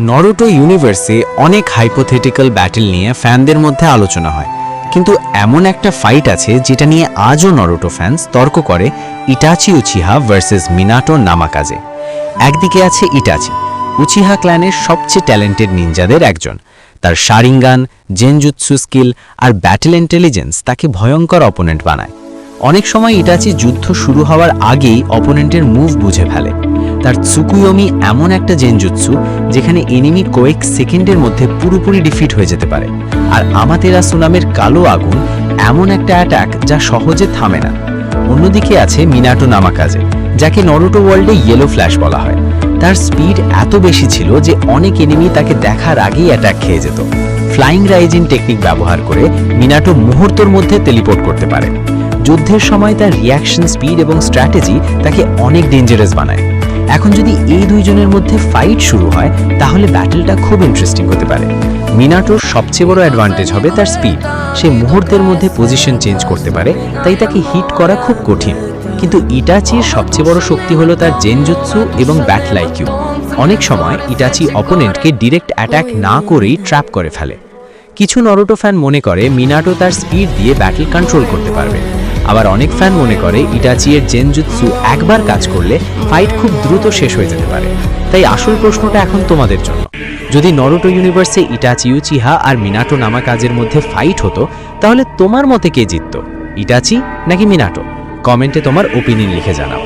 Naruto ইউনিভার্সে অনেক hypothetical battle নিয়ে ফ্যানদের মধ্যে আলোচনা হয়, কিন্তু এমন একটা ফাইট আছে যেটা নিয়ে আজও নারুটো ফ্যান্স তর্ক করে, ইটাচি উচিহা ভার্সেস মিনাটো নামাকাজে। একদিকে আছে ইটাচি, উচিহা ক্ল্যানের সবচেয়ে ট্যালেন্টেড নিনজাদের একজন। তার শারিঙ্গান, জেনজুৎসু স্কিল আর ব্যাটেল ইন্টেলিজেন্স তাকে ভয়ঙ্কর অপোনেন্ট বানায়। অনেক সময় ইটাচি যুদ্ধ শুরু হওয়ার আগেই অপোনেন্টের মুভ বুঝে ফেলে। তার তসুকুয়োমি এমন একটা জেনজুৎসু যেখানে এনিমি কয়েক সেকেন্ডের মধ্যে পুরোপুরি ডিফিট হয়ে যেতে পারে। আর আমাতেরাসু নামের কালো আগুন এমন একটা অ্যাটাক যা সহজে থামে না। অন্যদিকে আছে মিনাটো নামাকাজে, যাকে নারুটো ওয়ার্ল্ডে ইয়েলো ফ্ল্যাশ বলা হয়। তার স্পিড এত বেশি ছিল যে অনেক এনিমি তাকে দেখার আগেই অ্যাটাক খেয়ে যেত। ফ্লাইং রাইজিন টেকনিক ব্যবহার করে মিনাটো মুহূর্তের মধ্যে টেলিপোর্ট করতে পারে। যুদ্ধের সময় তার রিয়াকশন স্পিড এবং স্ট্র্যাটেজি তাকে অনেক ডেঞ্জারাস বানায়। এখন যদি এই দুইজনের মধ্যে ফাইট শুরু হয় তাহলে ব্যাটেলটা খুব ইন্টারেস্টিং হতে পারে। মিনাটোর সবচেয়ে বড় অ্যাডভান্টেজ হবে তার স্পিড। সে মুহূর্তের মধ্যে পজিশন চেঞ্জ করতে পারে, তাই তাকে হিট করা খুব কঠিন। কিন্তু ইটাচির সবচেয়ে বড় শক্তি হলো তার জেনজুৎসু এবং ব্যাটল আইকিউ। অনেক সময় ইটাচি অপোনেন্টকে ডিরেক্ট অ্যাটাক না করেই ট্র্যাপ করে ফেলে। কিছু নারুটো ফ্যান মনে করে মিনাটো তার স্পিড দিয়ে ব্যাটল কন্ট্রোল করতে পারবে। আবার অনেক ফ্যান মনে করে ইটাচি এর জেনজুৎসু একবার কাজ করলে ফাইট খুব দ্রুত শেষ হয়ে যেতে পারে। তাই আসল প্রশ্নটা এখন তোমাদের জন্য, যদি নারুটো ইউনিভার্সে ইটাচি উচিহা আর মিনাটো নামাকাজের মধ্যে ফাইট হতো তাহলে তোমার মতে কে জিততো, ইটাচি নাকি মিনাটো? কমেন্টে তোমার ওপিনিয়ন লিখে জানাও।